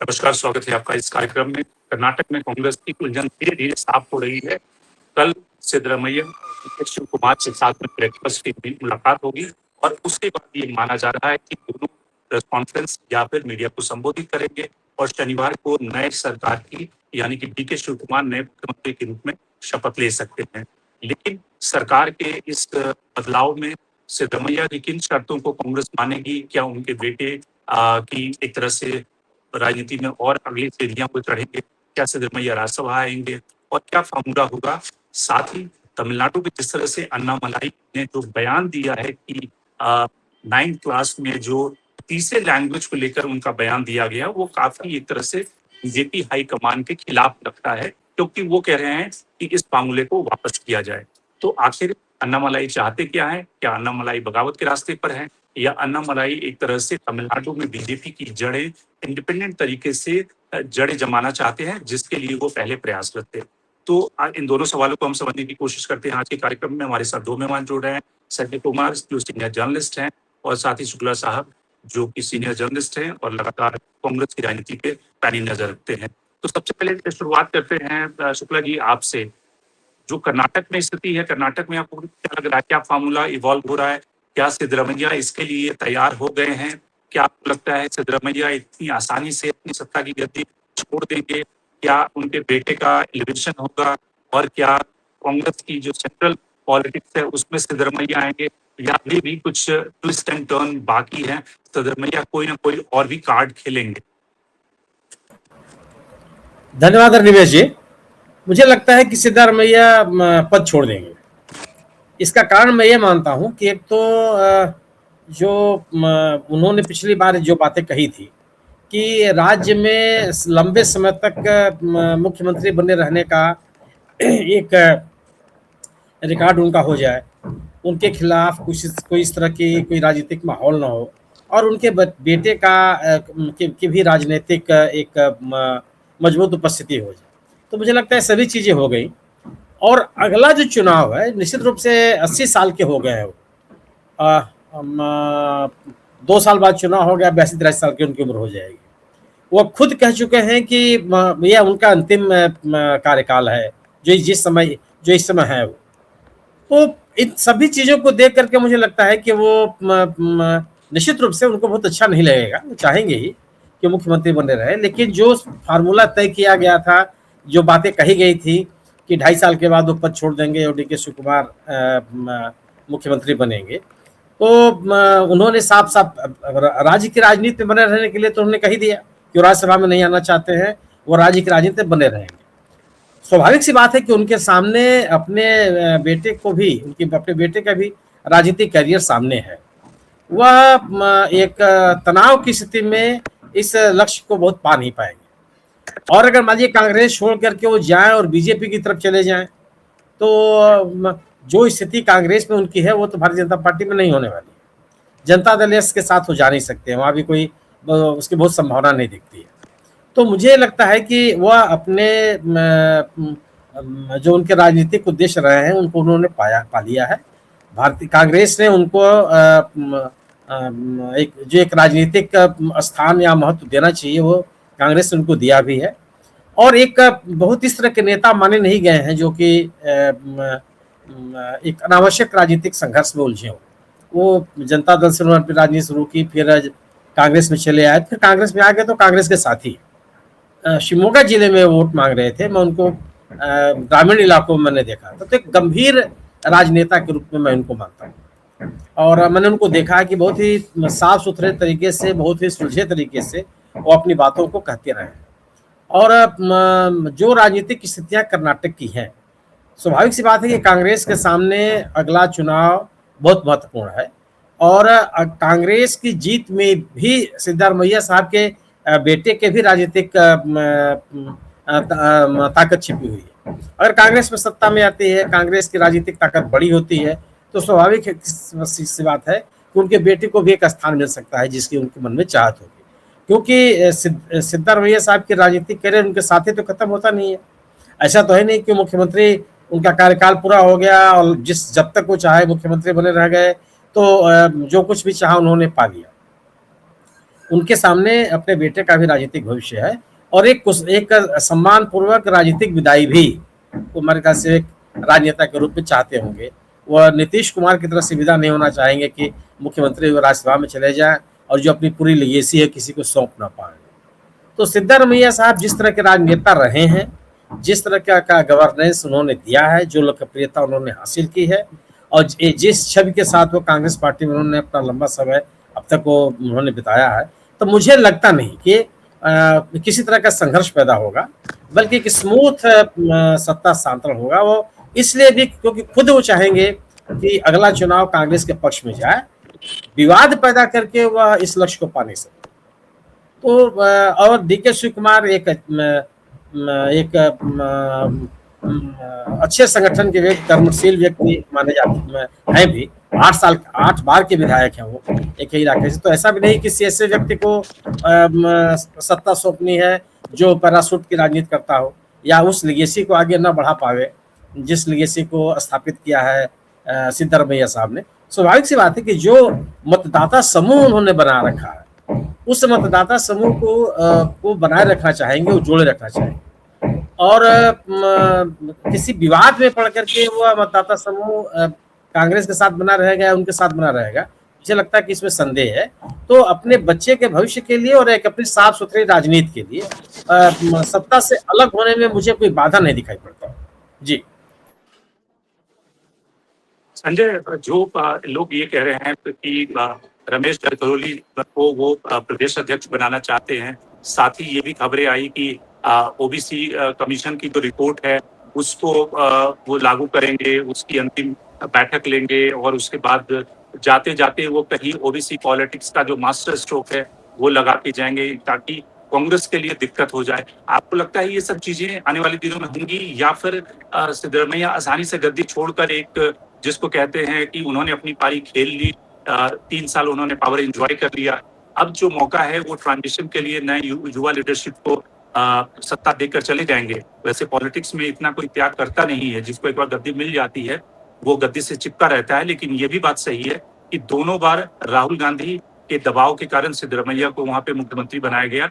नमस्कार, स्वागत है आपका इस कार्यक्रम में। कर्नाटक में कांग्रेस की उलझन धीरे-धीरे साफ हो रही है। कल सिद्धरामैया और डीके शिव कुमार के साथ में ब्रेकफास्ट की भी मुलाकात होगी और उसके बाद ये माना जा रहा है कि दोनों प्रेस कॉन्फ्रेंस या फिर मीडिया को संबोधित करेंगे और शनिवार को नए सरकार की यानी कि डीके शिव कुमार नए मुख्यमंत्री के रूप में शपथ ले सकते हैं। लेकिन सरकार के इस बदलाव में सिद्धरामैया की किन शर्तों को कांग्रेस मानेगी? क्या उनके बेटे की एक तरह से राजनीति में और अगली सीढ़ियां वो चढ़ेंगे? क्या सिद्धरामैया राज्यसभा आएंगे और क्या फार्मूला होगा? साथ ही तमिलनाडु में जिस तरह से अन्नामलाई ने जो बयान दिया है कि 9th क्लास में जो तीसरे लैंग्वेज को लेकर उनका बयान दिया गया, वो काफी एक तरह से बीजेपी हाईकमान के खिलाफ लगता है, क्योंकि वो कह रहे हैं कि इस फार्मूले को वापस किया जाए। तो आखिर अन्नामलाई चाहते क्या है? क्या अन्नामलाई बगावत के रास्ते पर है या अन्नामलाई एक तरह से तमिलनाडु में बीजेपी की जड़ें इंडिपेंडेंट तरीके से जड़ें जमाना चाहते हैं, जिसके लिए वो पहले प्रयासरत थे? तो इन दोनों सवालों को हम समझने की कोशिश करते हैं। आज के कार्यक्रम में हमारे साथ दो मेहमान जुड़ रहे हैं। संजय कुमार जो सीनियर जर्नलिस्ट हैं और साथ ही शुक्ला साहब जो कि सीनियर जर्नलिस्ट हैं और लगातार कांग्रेस की राजनीति पे पैनी नजर रखते हैं। तो सबसे पहले शुरुआत करते हैं शुक्ला जी आपसे। जो कर्नाटक में स्थिति है, कर्नाटक में आपको क्या लग रहा है? क्या फार्मूला इवॉल्व हो रहा है? क्या सिद्धरामैया इसके लिए तैयार हो गए हैं? क्या आपको लगता है सिद्धरामैया इतनी आसानी से अपनी सत्ता की गद्दी छोड़ देंगे? क्या उनके बेटे का एलिवेशन होगा? और क्या कांग्रेस की जो सेंट्रल पॉलिटिक्स है उसमें सिद्धरामैया आएंगे या अभी भी कुछ ट्विस्ट एंड टर्न बाकी है? सिद्धरामैया कोई ना कोई और भी कार्ड खेलेंगे? धन्यवाद निवेश जी। मुझे लगता है कि सिद्धरामैया पद छोड़ देंगे। इसका कारण मैं ये मानता हूं कि एक तो जो उन्होंने पिछली बार जो बातें कही थी कि राज्य में लंबे समय तक मुख्यमंत्री बने रहने का एक रिकॉर्ड उनका हो जाए, उनके खिलाफ कोई इस तरह की कोई राजनीतिक माहौल ना हो और उनके बेटे की भी राजनीतिक एक मजबूत उपस्थिति हो जाए। तो मुझे लगता है सभी चीज़ें हो गई और अगला जो चुनाव है निश्चित रूप से 80 साल के हो गए हैं वो। 2 साल बाद चुनाव हो गया, 82-83 साल की उनकी उम्र हो जाएगी। वो खुद कह चुके हैं कि यह उनका अंतिम कार्यकाल है जो इस समय है वो। तो इन सभी चीज़ों को देख करके मुझे लगता है कि वो निश्चित रूप से उनको बहुत अच्छा नहीं लगेगा, वो चाहेंगे ही कि मुख्यमंत्री बने रहे, लेकिन जो फार्मूला तय किया गया था, जो बातें कही गई थी कि 2.5 साल के बाद वो पद छोड़ देंगे और डीके शिव कुमार मुख्यमंत्री बनेंगे, तो उन्होंने साफ साफ राज्य की राजनीति में बने रहने के लिए तो उन्होंने कही दिया कि वो राज्यसभा में नहीं आना चाहते हैं, वो राज्य की राजनीति में बने रहेंगे। स्वाभाविक सी बात है कि उनके सामने अपने बेटे का भी राजनीतिक करियर सामने है। वह एक तनाव की स्थिति में इस लक्ष्य को बहुत पा नहीं पाएंगे और अगर मान लीजिए कांग्रेस छोड़ करके वो जाएं और बीजेपी की तरफ चले जाएं तो जो स्थिति कांग्रेस में उनकी है वो तो भारतीय जनता पार्टी में नहीं होने वाली है। जनता दल एस के साथ वो जा नहीं सकते हैं, वहाँ भी कोई उसकी बहुत संभावना नहीं दिखती है। तो मुझे लगता है कि वह अपने जो उनके राजनीतिक उद्देश्य रहे हैं उनको उन्होंने पा लिया है। भारतीय कांग्रेस ने उनको एक राजनीतिक स्थान या महत्व देना चाहिए वो कांग्रेस ने उनको दिया भी है और एक बहुत इस तरह के नेता माने नहीं गए हैं जो कि एक अनावश्यक राजनीतिक संघर्ष में उलझे हो। वो जनता दल से उन्होंने राजनीति शुरू की, फिर कांग्रेस में चले आए, फिर कांग्रेस में आ गए तो कांग्रेस के साथी शिवमोगा जिले में वोट मांग रहे थे। मैं उनको ग्रामीण इलाकों में मैंने देखा तो एक गंभीर राजनेता के रूप में मैं उनको मानता हूँ और मैंने उनको देखा है कि बहुत ही साफ सुथरे तरीके से, बहुत ही सुलझे तरीके से वो अपनी बातों को कहते रहे और जो राजनीतिक स्थितियां कर्नाटक की हैं, स्वाभाविक सी बात है कि कांग्रेस के सामने अगला चुनाव बहुत महत्वपूर्ण है और कांग्रेस की जीत में भी सिद्धरामैया साहब के बेटे के भी राजनीतिक ताकत छिपी हुई है। अगर कांग्रेस में सत्ता में आती है, कांग्रेस की राजनीतिक ताकत बड़ी होती है तो स्वाभाविक सी बात है कि उनके बेटे को भी एक स्थान मिल सकता है जिसकी उनके मन में चाहत होगी, क्योंकि सिद्धरामैया साहब की राजनीतिक करियर उनके साथ ही तो खत्म होता नहीं है। ऐसा तो है नहीं कि मुख्यमंत्री उनका कार्यकाल पूरा हो गया और जब तक वो चाहे मुख्यमंत्री बने रह गए तो जो कुछ भी चाहा उन्होंने पा लिया। उनके सामने अपने बेटे का भी राजनीतिक भविष्य है और एक सम्मान पूर्वक राजनीतिक विदाई भी वो मेरे ख्याल से एक राजनेता के रूप में चाहते होंगे। वह नीतीश कुमार की तरफ से विदा नहीं होना चाहेंगे कि मुख्यमंत्री राज्यसभा में चले जाएं और जो अपनी पूरी लेगेसी है किसी को सौंप ना पाए। तो सिद्धारमैया साहब जिस तरह के राजनेता रहे हैं, जिस तरह का गवर्नेंस उन्होंने दिया है, जो लोकप्रियता उन्होंने हासिल की है और जिस छवि के साथ वो कांग्रेस पार्टी में उन्होंने अपना लंबा समय अब तक वो उन्होंने बिताया है, तो मुझे लगता नहीं कि किसी तरह का संघर्ष पैदा होगा, बल्कि एक स्मूथ सत्ता स्थानांतरण होगा। वो इसलिए भी क्योंकि खुद वो चाहेंगे कि अगला चुनाव कांग्रेस के पक्ष में जाए, विवाद पैदा करके वह इस लक्ष्य को पा नहीं सकते। तो और डीके शिव कुमार एक अच्छे संगठन के व्यक्ति, कर्मशील व्यक्ति माने जाते हैं भी। 8 बार के विधायक हैं वो एक ही इलाके से। तो ऐसा भी नहीं कि ऐसे व्यक्ति को सत्ता सौंपनी है जो पैराशूट की राजनीति करता हो या उस लिगेसी को आगे न बढ़ा पावे जिस लिगेसी को स्थापित किया है सिद्धारमैया साहब ने। स्वाभाविक सी बात है कि जो मतदाता समूह उन्होंने बना रखा है, उस मतदाता समूह को बनाए रखना चाहेंगे, वो जोड़े रखना चाहेंगे और किसी विवाद में पड़ करके वो मतदाता समूह कांग्रेस के साथ बना रहेगा या उनके साथ बना रहेगा, मुझे लगता है कि इसमें संदेह है। तो अपने बच्चे के भविष्य के लिए और एक अपनी साफ सुथरी राजनीति के लिए सत्ता से अलग होने में मुझे कोई बाधा नहीं दिखाई पड़ता। जी संजय, जो लोग ये कह रहे हैं कि रमेश जारकिहोली को वो प्रदेश अध्यक्ष बनाना चाहते हैं, साथ ही ये भी खबरें आई कि ओबीसी कमीशन की जो रिपोर्ट है उसको वो लागू करेंगे, उसकी अंतिम बैठक लेंगे और उसके बाद जाते जाते वो कहीं ओबीसी पॉलिटिक्स का जो मास्टर स्ट्रोक है वो लगा के जाएंगे ताकि कांग्रेस के लिए दिक्कत हो जाए। आपको लगता है ये सब चीजें आने वाले दिनों में होंगी या फिर सिद्धरमैया आसानी से गद्दी छोड़कर एक जिसको कहते हैं कि उन्होंने अपनी पारी खेल ली, 3 साल उन्होंने पावर एंजॉय कर लिया, अब जो मौका है वो ट्रांजिशन के लिए नए युवा लीडरशिप को सत्ता देकर चले जाएंगे। वैसे पॉलिटिक्स में इतना कोई त्याग करता नहीं है, जिसको एक बार गद्दी मिल जाती है वो गद्दी से चिपका रहता है। लेकिन ये भी बात सही है कि दोनों बार राहुल गांधी के दबाव के कारण सिद्धरमैया को वहां पे मुख्यमंत्री बनाया गया।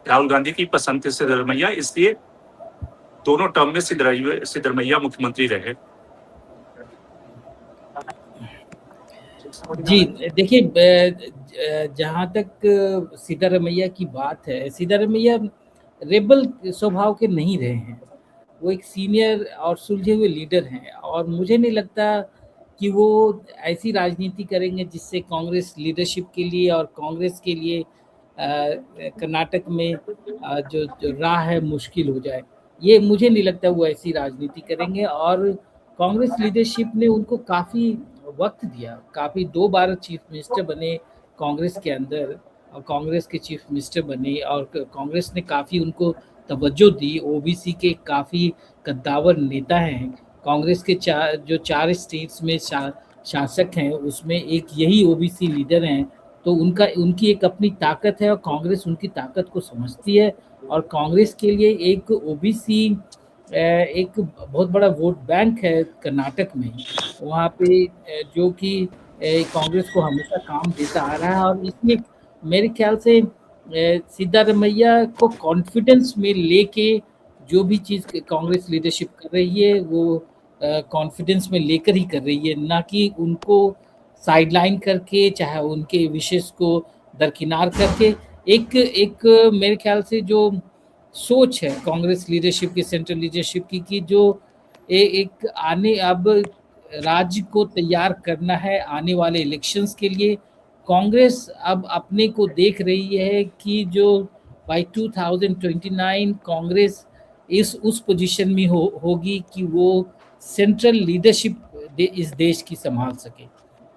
राहुल गांधी की पसंद थी सिद्धरमैया, इसलिए दोनों टर्म में सिद्धरमैया मुख्यमंत्री रहे। जी देखिए, जहाँ तक सिद्धरमैया की बात है, सिद्धरमैया रेबल स्वभाव के नहीं रहे हैं। वो एक सीनियर और सुलझे हुए लीडर हैं और मुझे नहीं लगता कि वो ऐसी राजनीति करेंगे जिससे कांग्रेस लीडरशिप के लिए और कांग्रेस के लिए कर्नाटक में जो राह है मुश्किल हो जाए। ये मुझे नहीं लगता वो ऐसी राजनीति करेंगे और कांग्रेस लीडरशिप ने उनको काफ़ी वक्त दिया, काफ़ी 2 बार चीफ मिनिस्टर बने कांग्रेस के अंदर और कांग्रेस के चीफ मिनिस्टर बने और कांग्रेस ने काफ़ी उनको तवज्जो दी। ओबीसी के काफ़ी कद्दावर नेता हैं कांग्रेस के। जो 4 स्टेट्स में शासक हैं उसमें एक यही ओबीसी लीडर हैं, तो उनकी एक अपनी ताकत है और कांग्रेस उनकी ताकत को समझती है और कांग्रेस के लिए एक ओबीसी एक बहुत बड़ा वोट बैंक है कर्नाटक में, वहाँ पे जो कि कांग्रेस को हमेशा काम देता आ रहा है और इसमें मेरे ख्याल से सिद्धरमैया को कॉन्फिडेंस में लेके जो भी चीज़ कांग्रेस लीडरशिप कर रही है वो कॉन्फिडेंस में लेकर ही कर रही है, ना कि उनको साइडलाइन करके चाहे उनके विशेष को दरकिनार करके। एक मेरे ख्याल से जो सोच है कांग्रेस लीडरशिप की, सेंट्रल लीडरशिप की, कि जो एक आने अब राज्य को तैयार करना है आने वाले इलेक्शंस के लिए। कांग्रेस अब अपने को देख रही है कि जो बाय 2029 कांग्रेस उस पोजीशन में होगी कि वो सेंट्रल लीडरशिप इस देश की संभाल सके।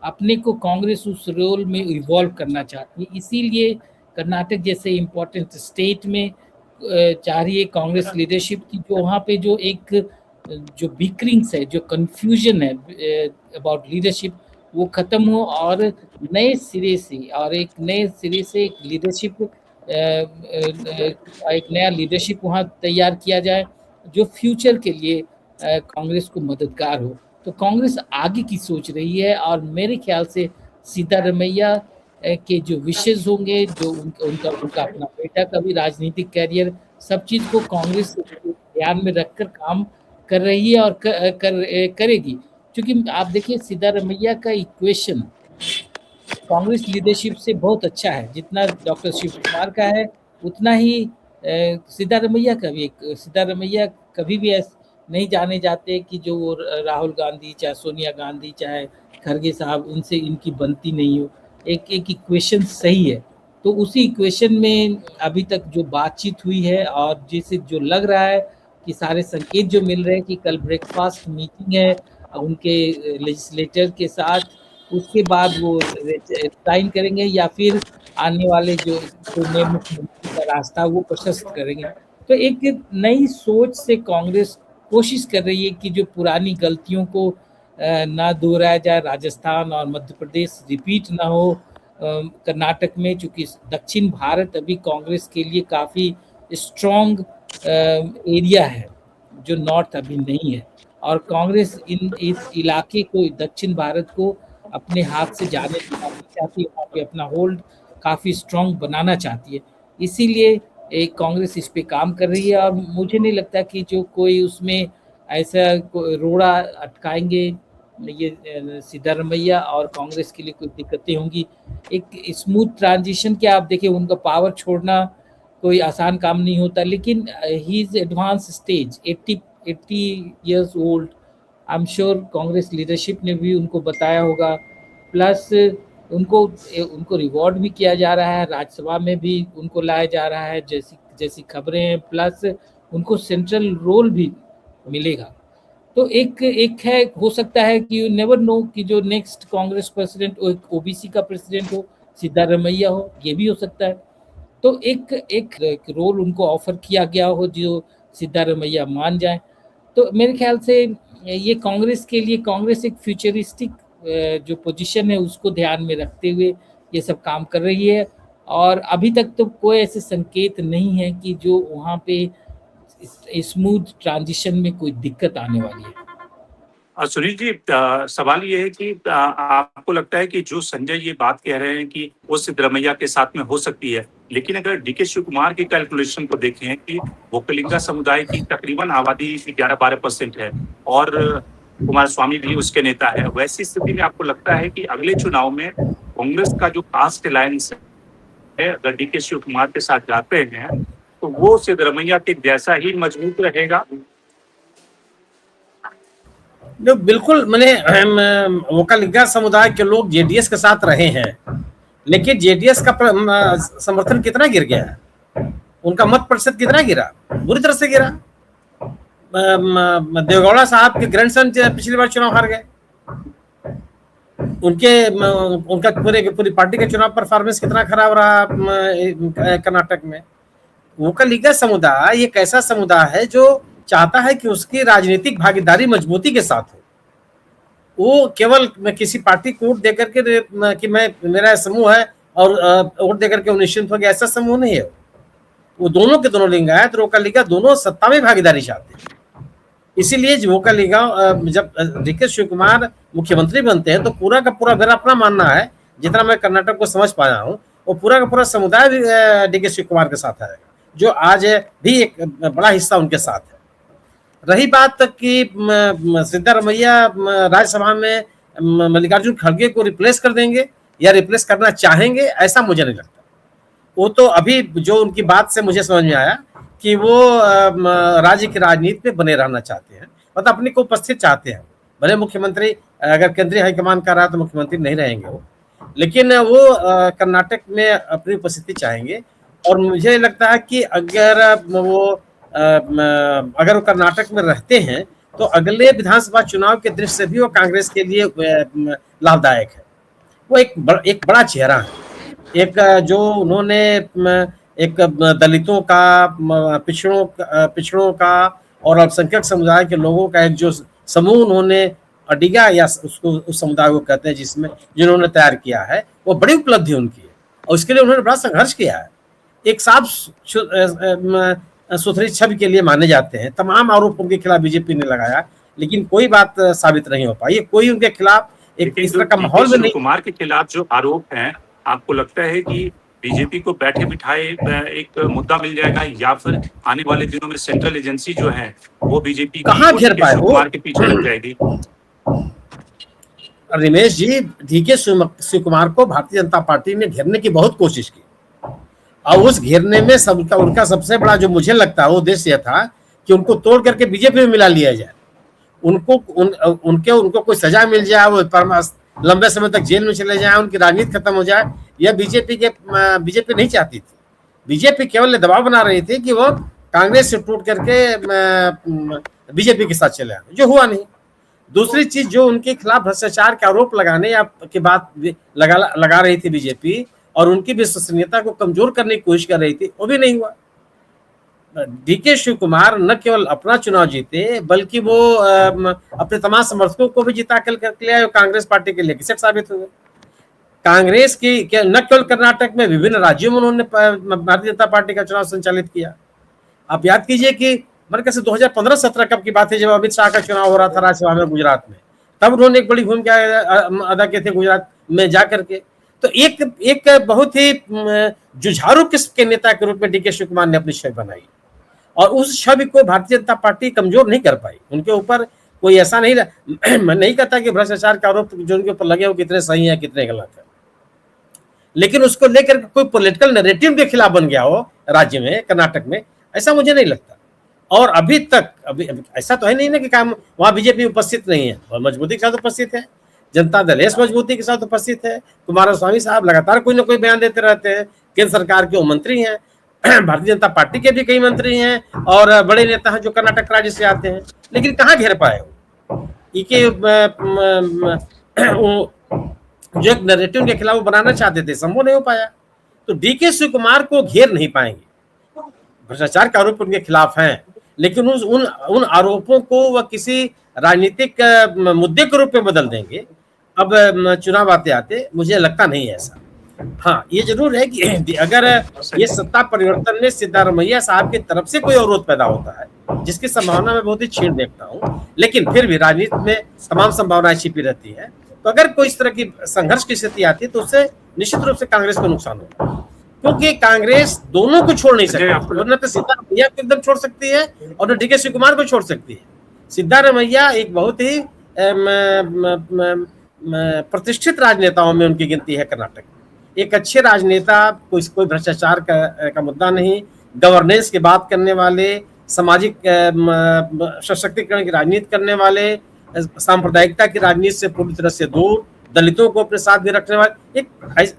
अपने को कांग्रेस उस रोल में इवॉल्व करना चाहती है, इसीलिए कर्नाटक जैसे इम्पोर्टेंट स्टेट में चाह रही है कांग्रेस लीडरशिप की जो वहाँ पे जो बिकरिंग्स है, जो कंफ्यूजन है अबाउट लीडरशिप, वो ख़त्म हो और नए सिरे से एक लीडरशिप, एक नया लीडरशिप वहाँ तैयार किया जाए जो फ्यूचर के लिए कांग्रेस को मददगार हो। तो कांग्रेस आगे की सोच रही है और मेरे ख्याल से सिद्धरमैया के जो विशेष होंगे, जो उनका उनका अपना बेटा का भी राजनीतिक कैरियर, सब चीज़ को कांग्रेस ध्यान में रखकर काम कर रही है और करेगी। क्योंकि आप देखिए सिद्धारमैया का इक्वेशन कांग्रेस लीडरशिप से बहुत अच्छा है, जितना डॉक्टर शिव कुमार का है उतना ही सिद्धारमैया का भी। सिद्धारमैया कभी भी ऐसे नहीं जाने जाते कि जो वो राहुल गांधी चाहे सोनिया गांधी चाहे खरगे साहब इनसे इनकी बनती नहीं हो। एक एक इक्वेशन सही है, तो उसी इक्वेशन में अभी तक जो बातचीत हुई है और जिसे जो लग रहा है कि सारे संकेत जो मिल रहे हैं कि कल ब्रेकफास्ट मीटिंग है उनके लेजिस्लेटर के साथ, उसके बाद वो रिजाइन करेंगे या फिर आने वाले जो नए मुख्यमंत्री का रास्ता वो प्रशस्त करेंगे। तो एक नई सोच से कांग्रेस कोशिश कर रही है कि जो पुरानी गलतियों को ना दोहराया जाए, राजस्थान और मध्य प्रदेश रिपीट ना हो। कर्नाटक में चूंकि दक्षिण भारत अभी कांग्रेस के लिए काफ़ी स्ट्रॉन्ग एरिया है जो नॉर्थ अभी नहीं है, और कांग्रेस इस इलाके को दक्षिण भारत को अपने हाथ से जाने देना नहीं चाहती है, वहाँ पे अपना होल्ड काफ़ी स्ट्रॉन्ग बनाना चाहती है। इसीलिए एक कांग्रेस इस पे काम कर रही है और मुझे नहीं लगता कि जो कोई उसमें ऐसा रोड़ा अटकाएंगे ये सिद्धारमैया और कांग्रेस के लिए कोई दिक्कतें होंगी। एक स्मूथ ट्रांजिशन क्या आप देखिए, उनका पावर छोड़ना कोई आसान काम नहीं होता, लेकिन he is advance stage 80 years old. I am sure Congress leadership ने भी उनको बताया होगा, प्लस उनको रिवॉर्ड भी किया जा रहा है, राज्यसभा में भी उनको लाया जा रहा है जैसी जैसी खबरें हैं, प्लस उनको सेंट्रल रोल भी मिलेगा। तो एक है, हो सकता है कि यू नेवर नो कि जो नेक्स्ट कांग्रेस प्रेसिडेंट ओबीसी का प्रेसिडेंट हो, सिद्धारमैया हो, ये भी हो सकता है। तो एक रोल उनको ऑफर किया गया हो जो सिद्धारमैया मान जाए। तो मेरे ख्याल से ये कांग्रेस के लिए, कांग्रेस एक फ्यूचरिस्टिक जो पोजीशन है उसको ध्यान में रखते हुए ये सब काम कर रही है, और अभी तक तो कोई ऐसे संकेत नहीं है कि जो वहाँ पे स्मूथ ट्रांजिशन में कोई दिक्कत आने वाली है। सुनील जी, सवाल ये है कि आपको लगता है कि जो संजय ये बात कह रहे हैं कि वो सिद्धरमैया के साथ में हो सकती है, लेकिन अगर डीके शिव कुमार की कैलकुलेशन को देखें कि वोकलिंगा समुदाय की तकरीबन आबादी 11-12% है और कुमार स्वामी भी उसके नेता है, वैसी स्थिति में आपको लगता है कि अगले चुनाव में कांग्रेस का जो कास्ट अलायंस है, अगर डीके शिव कुमार के साथ जाते हैं तो वो सिद्धरमैया के जैसा ही मजबूत रहेगा? बिल्कुल, मैंने वोकलिंगा समुदाय के लोग जेडीएस के साथ रहे हैं, लेकिन जेडीएस का समर्थन कितना गिर गया है, उनका मत प्रतिशत कितना गिरा, बुरी तरह से गिरा। देवगौड़ा साहब के ग्रैंडसन पिछली बार चुनाव हार गए, उनका पूरी पार्टी का चुनाव परफॉर्मेंस कितना खराब रहा कर्नाटक में। वोकलिंगा समुदाय एक ऐसा समुदाय है जो चाहता है कि उसकी राजनीतिक भागीदारी मजबूती के साथ हो। वो केवल किसी पार्टी को वोट देकर के कि मैं मेरा समूह है और वोट देकर के निश्चिंत हो गया, ऐसा समूह नहीं है। वो दोनों के दोनों लिंगायत वोकलिंगा दोनों सत्ता में भागीदारी चाहते हैं। इसीलिए वोकलिंगा जब डीके शिव कुमार मुख्यमंत्री बनते हैं तो पूरा का पूरा, मेरा अपना मानना है, जितना मैं कर्नाटक को समझ पाया हूँ, वो पूरा का पूरा समुदाय भी डीके शिव कुमार के साथ है, जो आज भी एक बड़ा हिस्सा उनके साथ है। रही बात कि सिद्धारमैया राज्यसभा में मल्लिकार्जुन खड़गे को रिप्लेस कर देंगे या रिप्लेस करना चाहेंगे, ऐसा मुझे नहीं लगता। वो तो अभी जो उनकी बात से मुझे समझ में आया कि वो राज्य की राजनीति में बने रहना चाहते हैं, मतलब अपनी को उपस्थित चाहते हैं। भले मुख्यमंत्री अगर केंद्रीय हाईकमान कर रहा तो मुख्यमंत्री नहीं रहेंगे वो, लेकिन वो कर्नाटक में अपनी उपस्थिति चाहेंगे। और मुझे लगता है कि अगर वो कर्नाटक में रहते हैं तो अगले विधानसभा चुनाव के दृष्टि से भी वो कांग्रेस के लिए लाभदायक है। वो एक बड़ा चेहरा है, एक जो उन्होंने एक दलितों का, पिछड़ों का और अल्पसंख्यक समुदाय के लोगों का एक जो समूह उन्होंने अडिगा या उसको उस समुदाय को कहते हैं जिन्होंने तैयार किया है, वो बड़ी उपलब्धि उनकी है और उसके लिए उन्होंने बड़ा संघर्ष किया है। एक साफ सुथरी छवि के लिए माने जाते हैं। तमाम आरोप उनके खिलाफ बीजेपी ने लगाया, लेकिन कोई बात साबित नहीं हो पाई। कोई उनके खिलाफ एक इस तरह का माहौल में नहीं। कुमार के खिलाफ जो आरोप हैं आपको लगता है कि बीजेपी को बैठे बिठाए एक मुद्दा मिल जाएगा, या फिर आने वाले दिनों में सेंट्रल एजेंसी जो है वो बीजेपी कहाँ घेर पाए शिव वो? कुमार के पीछे लग जाएगी? रमेश जी, डीके शिव कुमार को भारतीय जनता पार्टी ने घेरने की बहुत कोशिश की, और उस घेरने में सबका उनका सबसे बड़ा जो मुझे लगता है उद्देश्य यह था कि उनको तोड़ करके बीजेपी में मिला लिया जाए, उनको कोई सजा मिल जाए, वो लंबे समय तक जेल में चले जाए, उनकी राजनीति खत्म हो जाए। यह बीजेपी नहीं चाहती थी। बीजेपी केवल दबाव बना रही थी कि वो कांग्रेस से टूट करके बीजेपी के साथ चले आए, जो हुआ नहीं। दूसरी चीज, जो उनके खिलाफ भ्रष्टाचार के आरोप लगाने या की बात लगा रही थी बीजेपी, और उनकी विश्वसनीयता को कमजोर करने की कोशिश कर रही थी, वो भी नहीं हुआ। डीके शिव कुमार न केवल अपना चुनाव जीते, बल्कि वो अपने तमाम समर्थकों को भी जिता कर लिया, कांग्रेस पार्टी के लिए किसे साबित हुए। कांग्रेस की न केवल कर्नाटक में, विभिन्न राज्यों में उन्होंने भारतीय जनता पार्टी का चुनाव संचालित किया। आप याद कीजिए कि मेरे ख्याल से 2015-17 कब की बात है, जब अमित शाह का चुनाव हो रहा था राज्यसभा में गुजरात में, तब उन्होंने एक बड़ी भूमिका अदा की थी गुजरात में जाकर के। तो एक बहुत ही जुझारू किस्म के नेता के रूप में डीके शिव कुमार ने अपनी छवि बनाई, और उस छवि को भारतीय जनता पार्टी कमजोर नहीं कर पाई। उनके ऊपर कोई ऐसा नहीं, मैं नहीं कहता कि भ्रष्टाचार के आरोप जो उनके ऊपर लगे वो कितने सही है कितने गलत है, लेकिन उसको लेकर कोई पॉलिटिकल नैरेटिव के खिलाफ बन गया हो राज्य में, कर्नाटक में, ऐसा मुझे नहीं लगता। और अभी ऐसा तो है नहीं ना कि काम वहां बीजेपी उपस्थित नहीं है, और मजबूती के साथ उपस्थित है। जनता दल एस मजबूती के साथ उपस्थित है। कुमारस्वामी साहब लगातार कोई ना कोई बयान देते रहते हैं। केंद्र सरकार के वो मंत्री हैं, भारतीय जनता पार्टी के भी कई मंत्री हैं, और बड़े नेता हैं जो कर्नाटक राज्य से आते हैं, लेकिन कहाँ घेर पाए हो? जो एक नैरेटिव के खिलाफ बनाना चाहते थे, संभव नहीं हो पाया। तो डीके शिव कुमार को घेर नहीं पाएंगे। भ्रष्टाचार के आरोप उनके खिलाफ हैं, लेकिन उन आरोपों को वह किसी राजनीतिक मुद्दे के रूप में बदल देंगे अब चुनाव आते आते, मुझे लगता नहीं है ऐसा। हाँ, ये जरूर है कि अगर ये सत्ता परिवर्तन में सिद्धारमैया साहब की तरफ से कोई अवरोध पैदा होता है, जिसकी संभावना मैं बहुत ही क्षीण देखता हूँ, लेकिन फिर भी राजनीति में तमाम संभावनाएं छिपी रहती है। तो अगर कोई इस तरह की संघर्ष की स्थिति आती है तो उससे निश्चित रूप से कांग्रेस को नुकसान होगा, क्योंकि कांग्रेस दोनों को छोड़ नहीं सकती। वरना तो सिद्धारमैया को एकदम छोड़ सकती है और न डीके शिव कुमार को छोड़ सकती है। सिद्धारमैया एक बहुत ही प्रतिष्ठित राजनेताओं में उनकी गिनती है कर्नाटक में। एक अच्छे राजनेता, कोई भ्रष्टाचार का मुद्दा नहीं, गवर्नेंस की बात करने वाले, सामाजिक सशक्तिकरण की राजनीति करने वाले, सांप्रदायिकता की राजनीति से पूरी तरह से दूर, दलितों को अपने साथ भी रखने वाले, एक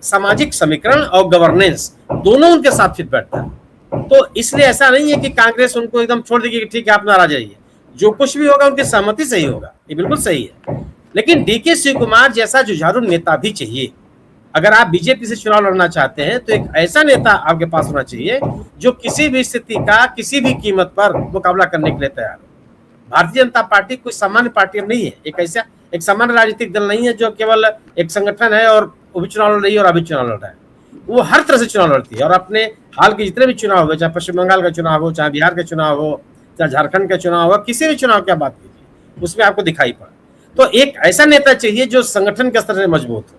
सामाजिक समीकरण और गवर्नेंस दोनों उनके साथ फिट बैठता है। तो इसलिए ऐसा नहीं है कि कांग्रेस उनको एकदम छोड़ देगी कि ठीक है आप नाराज रहिए, जो कुछ भी होगा उनकी सहमति से ही होगा, ये बिल्कुल सही है। लेकिन डीके शिव कुमार जैसा जुझारू नेता भी चाहिए। अगर आप बीजेपी से चुनाव लड़ना चाहते हैं तो एक ऐसा नेता आपके पास होना चाहिए जो किसी भी स्थिति का किसी भी कीमत पर मुकाबला करने के लिए तैयार हो। भारतीय जनता पार्टी कोई सामान्य पार्टी नहीं है, एक सामान्य राजनीतिक दल नहीं है जो केवल एक संगठन है और वो भी चुनाव लड़ रही है और अभी चुनाव लड़ रहा है। वो हर तरह से चुनाव लड़ती है, और अपने हाल के जितने भी चुनाव हुए, चाहे पश्चिम बंगाल का चुनाव हो, चाहे बिहार का चुनाव हो, चाहे झारखंड का चुनाव हो, किसी भी चुनाव की आप बात कीजिए उसमें आपको दिखाई पड़ा। तो एक ऐसा नेता चाहिए जो संगठन के स्तर से मजबूत हो,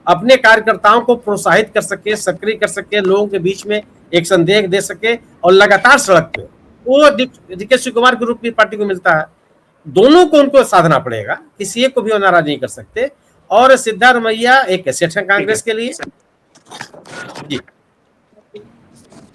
अपने कार्यकर्ताओं को प्रोत्साहित कर सके, सक्रिय कर सके, लोगों के बीच में एक संदेश दे सके, और लगातार सड़क पे वो डीके शिव कुमार के रूप में पार्टी को मिलता है। दोनों को उनको साधना पड़ेगा, किसी एक को भी वो नाराज नहीं कर सकते। और सिद्धारमैया एक एसेट है कांग्रेस के लिए। जी,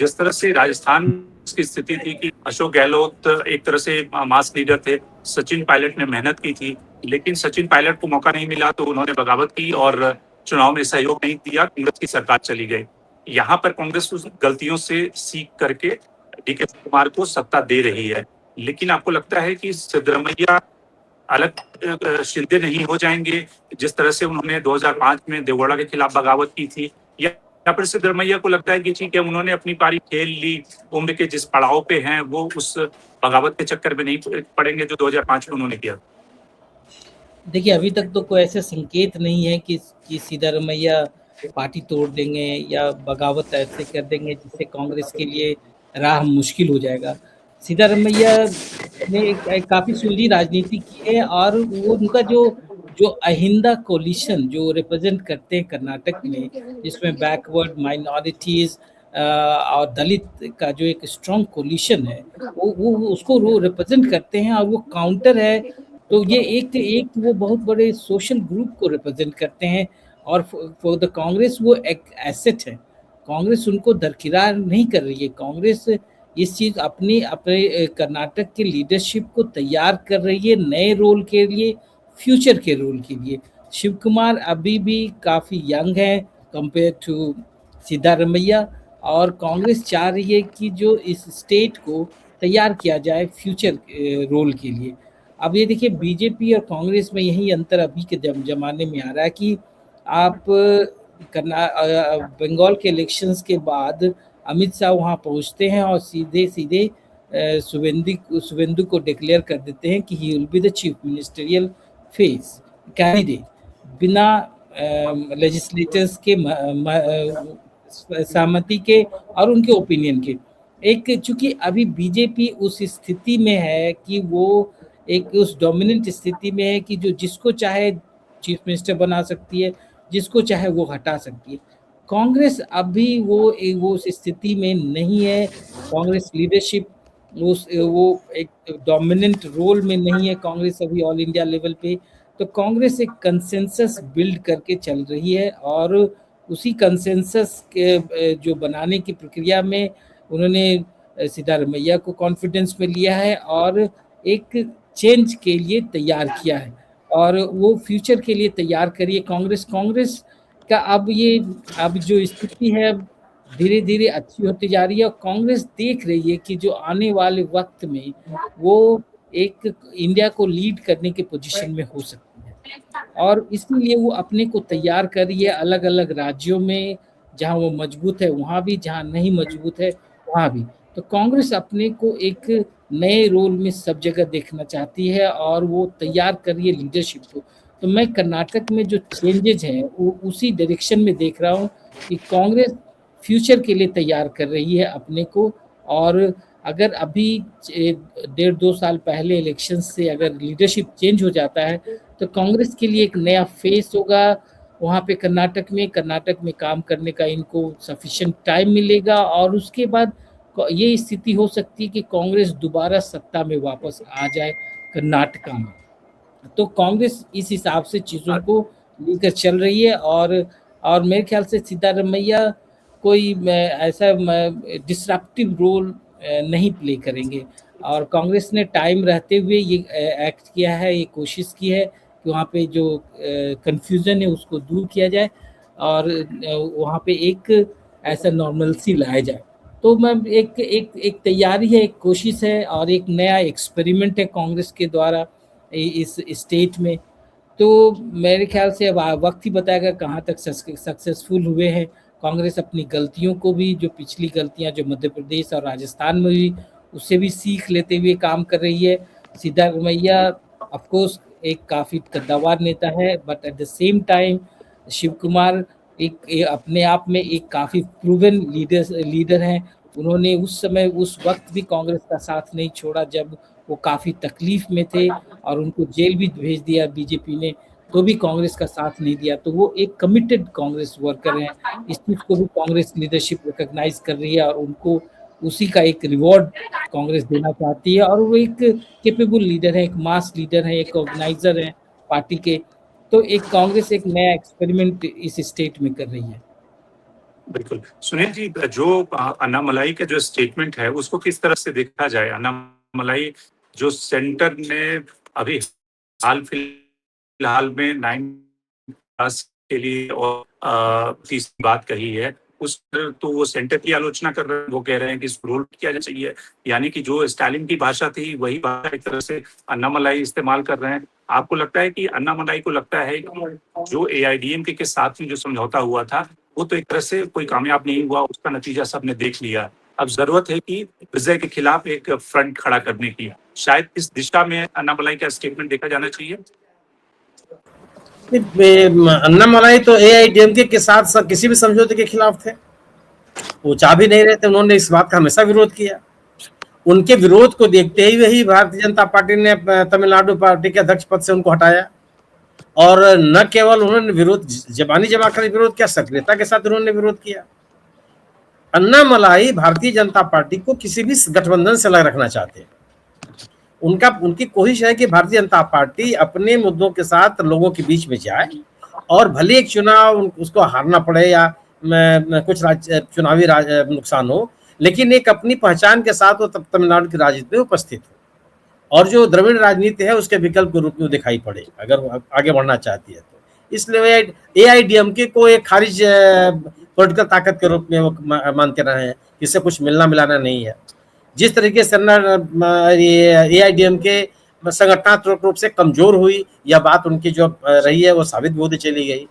जिस तरह से राजस्थान की स्थिति थी कि अशोक गहलोत एक तरह से मास लीडर थे, सचिन पायलट ने मेहनत की थी, लेकिन सचिन पायलट को मौका नहीं मिला तो उन्होंने बगावत की और चुनाव में सहयोग नहीं दिया, कांग्रेस की सरकार चली गई। यहाँ पर कांग्रेस उस गलतियों से सीख करके डीके कुमार को सत्ता दे रही है। लेकिन आपको लगता है कि सिद्धरमैया अलग शिंदे नहीं हो जाएंगे, जिस तरह से उन्होंने 2005 में देवगौड़ा के खिलाफ बगावत की थी, या फिर सिद्धरमैया को लगता है कि ठीक है उन्होंने अपनी पारी खेल ली, उम्र के जिस पड़ाव पे हैं वो उस बगावत के चक्कर में नहीं पड़ेंगे जो 2005 में उन्होंने किया? देखिए, अभी तक तो कोई ऐसे संकेत नहीं है कि सिद्धरमैया पार्टी तोड़ देंगे या बगावत ऐसे कर देंगे जिससे कांग्रेस के लिए राह मुश्किल हो जाएगा। सिद्धरमैया ने काफ़ी सुलझी राजनीति की है, और वो उनका जो जो अहिंदा कोलिशन जो रिप्रेजेंट करते हैं कर्नाटक में, जिसमें बैकवर्ड माइनॉरिटीज और दलित का जो एक स्ट्रॉन्ग कोलिशन है, वो उसको वो रिप्रेजेंट करते हैं और वो काउंटर है। तो ये एक वो बहुत बड़े सोशल ग्रुप को रिप्रेजेंट करते हैं और फॉर द कांग्रेस वो एक एसेट है। कांग्रेस उनको दरकिरार नहीं कर रही है। कांग्रेस इस चीज अपने अपने कर्नाटक के लीडरशिप को तैयार कर रही है नए रोल के लिए, फ्यूचर के रोल के लिए। शिव कुमार अभी भी काफी यंग है कंपेयर टू सिद्धारमैया, और कांग्रेस चाह रही है कि जो इस स्टेट को तैयार किया जाए फ्यूचर रोल के लिए। अब ये देखिए बीजेपी और कांग्रेस में यही अंतर अभी के जमाने में आ रहा है कि आप बंगाल के इलेक्शंस के बाद अमित शाह वहां पहुंचते हैं और सीधे सीधे शुभेंदु को डिक्लेयर कर देते हैं कि he will be the chief ministerial face candidate, बिना लेजिस्लेटर्स के सहमति के और उनके ओपिनियन के। एक चूंकि अभी बीजेपी उस स्थिति में है कि वो एक उस डोमिनेंट स्थिति में है कि जो जिसको चाहे चीफ मिनिस्टर बना सकती है, जिसको चाहे वो हटा सकती है। कांग्रेस अभी वो उस स्थिति में नहीं है। कांग्रेस लीडरशिप वो एक डोमिनेंट रोल में नहीं है कांग्रेस अभी ऑल इंडिया लेवल पे। तो कांग्रेस एक कंसेंसस बिल्ड करके चल रही है और उसी कंसेंसस के जो बनाने की प्रक्रिया में उन्होंने सिद्धारमैया को कॉन्फिडेंस में लिया है और एक चेंज के लिए तैयार किया है और वो फ्यूचर के लिए तैयार करिए कांग्रेस का। अब जो स्थिति है धीरे धीरे अच्छी होती जा रही है और कांग्रेस देख रही है कि जो आने वाले वक्त में वो एक इंडिया को लीड करने के पोजीशन में हो सकती है और इसलिए वो अपने को तैयार कर रही है अलग अलग राज्यों में, जहां वो मजबूत है वहां भी, जहां नहीं मजबूत है वहां भी। तो कांग्रेस अपने को एक नए रोल में सब जगह देखना चाहती है और वो तैयार कर रही है लीडरशिप को। तो मैं कर्नाटक में जो चेंजेज हैं वो उसी डायरेक्शन में देख रहा हूँ कि कांग्रेस फ्यूचर के लिए तैयार कर रही है अपने को। और अगर अभी 1.5-2 साल पहले इलेक्शन से अगर लीडरशिप चेंज हो जाता है तो कांग्रेस के लिए एक नया फेस होगा वहाँ पे कर्नाटक में काम करने का इनको सफिशिएंट टाइम मिलेगा और उसके बाद ये स्थिति हो सकती है कि कांग्रेस दोबारा सत्ता में वापस आ जाए कर्नाटक में। तो कांग्रेस इस हिसाब से चीज़ों को लेकर चल रही है और मेरे ख्याल से सिद्धारमैया कोई ऐसा डिसरप्टिव रोल नहीं प्ले करेंगे और कांग्रेस ने टाइम रहते हुए ये एक्ट किया है, ये कोशिश की है कि वहाँ पे जो कंफ्यूजन है उसको दूर किया जाए और वहाँ पे एक ऐसा नॉर्मलसी लाया जाए। तो मैं एक तैयारी है, एक कोशिश है और एक नया एक्सपेरिमेंट है कांग्रेस के द्वारा इस स्टेट में। तो मेरे ख्याल से अब वक्त ही बताएगा कहाँ तक सक्सेसफुल हुए हैं। कांग्रेस अपनी गलतियों को भी, जो पिछली गलतियां जो मध्य प्रदेश और राजस्थान में हुई, उससे भी सीख लेते हुए काम कर रही है। सिद्धारमैया ऑफ कोर्स एक काफ़ी कद्दावर नेता है, but at the same time Shiv Kumar एक अपने आप में एक काफ़ी प्रूवन लीडर हैं। उन्होंने उस समय उस वक्त भी कांग्रेस का साथ नहीं छोड़ा जब वो काफ़ी तकलीफ में थे और उनको जेल भी भेज दिया बीजेपी ने, तो भी कांग्रेस का साथ नहीं दिया। तो वो एक कमिटेड कांग्रेस वर्कर हैं। इस चीज़ को भी कांग्रेस लीडरशिप रिकॉग्नाइज कर रही है और उनको उसी का एक रिवॉर्ड कांग्रेस देना चाहती है। और वो एक कैपेबल लीडर है, एक मास लीडर है, एक ऑर्गेनाइजर है पार्टी के। तो एक कांग्रेस एक नया एक्सपेरिमेंट इस स्टेट में कर रही है। बिल्कुल सुनील जी, जो अन्नामलाई का जो स्टेटमेंट है उसको किस तरह से देखा जाए? अन्नामलाई जो सेंटर ने अभी हाल फिलहाल में 9 के लिए और तीसरी बात कही है, उस पर तो वो सेंटर की आलोचना कर रहे हैं। वो कह रहे हैं कि इसको रोल किया जाना चाहिए, यानी कि जो स्टालिन की भाषा थी वही भाषा एक तरह से अन्नामलाई इस्तेमाल कर रहे हैं। आपको लगता है कि अन्नामलाई को लगता है कि जो एआईडीएमके के साथ में जो समझौता हुआ था वो तो एक तरह से कोई कामयाब नहीं हुआ, उसका नतीजा सबने देख लिया। अब जरूरत है कि विजय के खिलाफ एक फ्रंट खड़ा करने की। शायद इस दिशा में अन्नामलाई का स्टेटमेंट देखा जाना चाहिए। अन्नामलाई तो एआईडीएमके के साथ किसी भी समझौते के खिलाफ थे, वो चाह भी नहीं रहे थे। उन्होंने इस बात का हमेशा विरोध किया। उनके विरोध को देखते ही वही भारतीय जनता पार्टी ने तमिलनाडु पार्टी के अध्यक्ष पद से उनको हटाया और न केवल उन्होंने विरोध जबानी जमा कर विरोध किया, सक्रियता के साथ उन्होंने विरोध किया। अन्नामलाई भारतीय जनता पार्टी को किसी भी गठबंधन से अलग रखना चाहते हैं। उनकी कोशिश है कि भारतीय जनता पार्टी अपने मुद्दों के साथ लोगों के बीच में जाए और भले एक चुनाव उसको हारना पड़े या कुछ चुनावी नुकसान हो, लेकिन एक अपनी पहचान के साथ वो तमिलनाडु की राजनीति में उपस्थित हो और जो द्रविड़ राजनीति है उसके विकल्प के रूप में दिखाई पड़े अगर आगे बढ़ना चाहती है तो। इसलिए AIDMK को एक खारिज पॉलिटिकल ताकत के रूप में वो मानते रहे हैं, इससे कुछ मिलना मिलाना नहीं है। जिस तरीके से AIDMK संगठनात्मक रूप से कमजोर हुई, यह बात उनकी जो रही है वो साबित होती चली गई।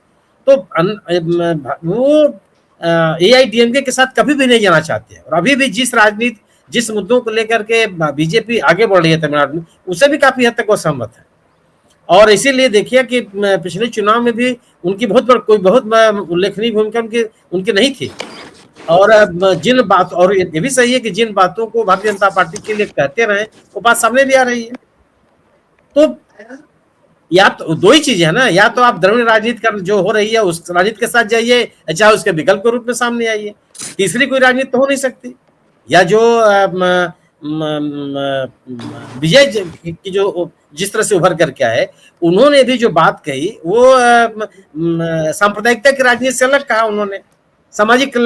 तो वो AIDMK के साथ कभी भी नहीं जाना चाहते हैं और अभी भी जिस मुद्दों को लेकर के बीजेपी आगे बढ़ रही है तमिलनाडु में, उससे भी काफी हद तक वो सहमत है। और इसीलिए देखिए कि पिछले चुनाव में भी उनकी बहुत उल्लेखनीय भूमिका उनकी नहीं थी। और और ये भी सही है कि जिन बातों को भारतीय जनता पार्टी के लिए कहते रहे वो बात सामने भी आ रही है। तो या तो दो ही चीजें है ना, या तो आप द्रविड़ राजनीति कर जो हो रही है उस राजनीति के साथ जाइए, चाहे उसके विकल्प के रूप में सामने आइए। तीसरी कोई राजनीति तो हो नहीं सकती। या जो विजय की जो जिस तरह से उभर करके आए, उन्होंने भी जो बात कही वो सांप्रदायिकता की राजनीति से अलग कहा। उन्होंने सामाजिक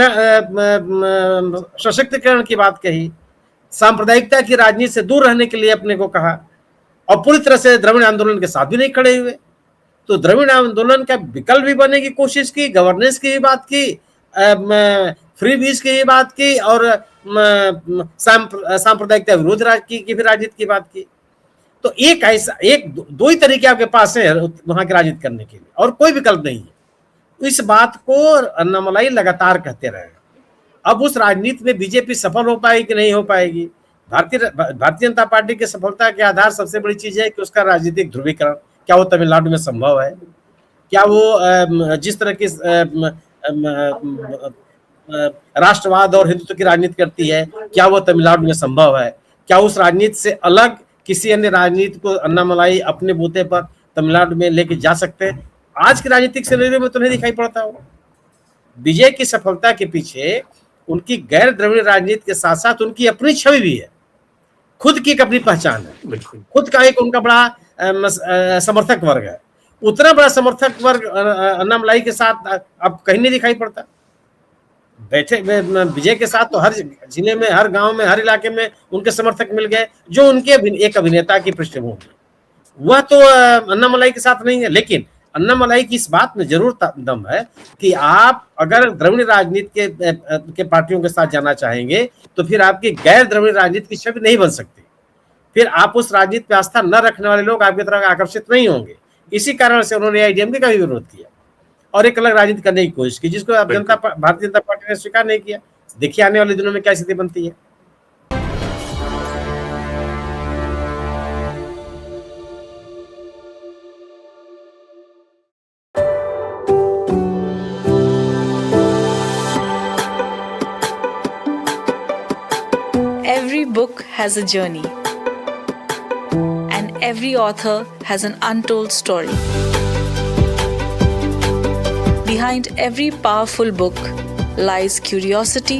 सशक्तिकरण की बात कही, सांप्रदायिकता की राजनीति से दूर रहने के लिए अपने को कहा और पूरी तरह से द्रविड़ आंदोलन के साथ भी नहीं खड़े हुए। तो द्रविड़ आंदोलन का विकल्प भी बनने की कोशिश की, गवर्नेंस की भी बात की, फ्री बीज की भी बात की और सांप्रदायिकता विरोध की भी राजनीति की बात की। तो दो ही तरीके आपके पास है वहां की राजनीति करने के लिए और कोई विकल्प नहीं है। इस बात को अन्नामलाई लगातार कहते रहे। अब उस राजनीति में बीजेपी सफल हो पाएगी कि नहीं हो पाएगी? भारतीय जनता पार्टी की सफलता के आधार सबसे बड़ी चीज है कि उसका राजनीतिक ध्रुवीकरण, क्या वो तमिलनाडु में संभव है? क्या वो जिस तरह की राष्ट्रवाद और हिंदुत्व की राजनीति करती है, क्या वो तमिलनाडु में संभव है? क्या उस राजनीति से अलग किसी अन्य राजनीति को अन्नामलाई अपने बूते पर तमिलनाडु में लेके जा सकते हैं? आज की राजनीतिक सिनेरियो में तो नहीं दिखाई पड़ता हो। विजय की सफलता के पीछे उनकी गैर द्रविड़ राजनीति के साथ साथ उनकी अपनी छवि भी है, खुद की एक अपनी पहचान है, खुद का एक उनका बड़ा समर्थक वर्ग है। उतना बड़ा समर्थक वर्ग अन्नामलाई के साथ अब कहीं नहीं दिखाई पड़ता। बैठे विजय के साथ तो हर जिले में, हर गांव में, हर इलाके में उनके समर्थक मिल गए जो उनके एक अभिनेता की पृष्ठभूमि, वह तो अन्नामलाई के साथ नहीं है। लेकिन अन्नामलाई की इस बात में जरूर दम है कि आप अगर द्रविड़ राजनीति के पार्टियों के साथ जाना चाहेंगे तो फिर आपकी गैर द्रविड़ राजनीति की छवि नहीं बन सकती। फिर आप उस राजनीति पे आस्था न रखने वाले लोग आपकी तरफ आकर्षित नहीं होंगे। इसी कारण से उन्होंने AIDMK का भी विरोध किया और एक अलग राजनीति करने की कोशिश की, जिसको भारतीय जनता पार्टी ने स्वीकार नहीं किया। देखिए आने वाले दिनों में क्या स्थिति बनती है। Every book has a journey, and every author has an untold story. Behind every powerful book lies curiosity,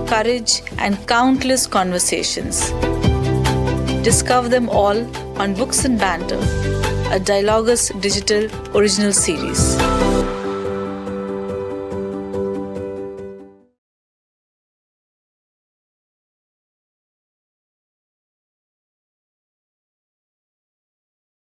courage, and countless conversations. Discover them all on Books and Banter, a Dialogus Digital original series.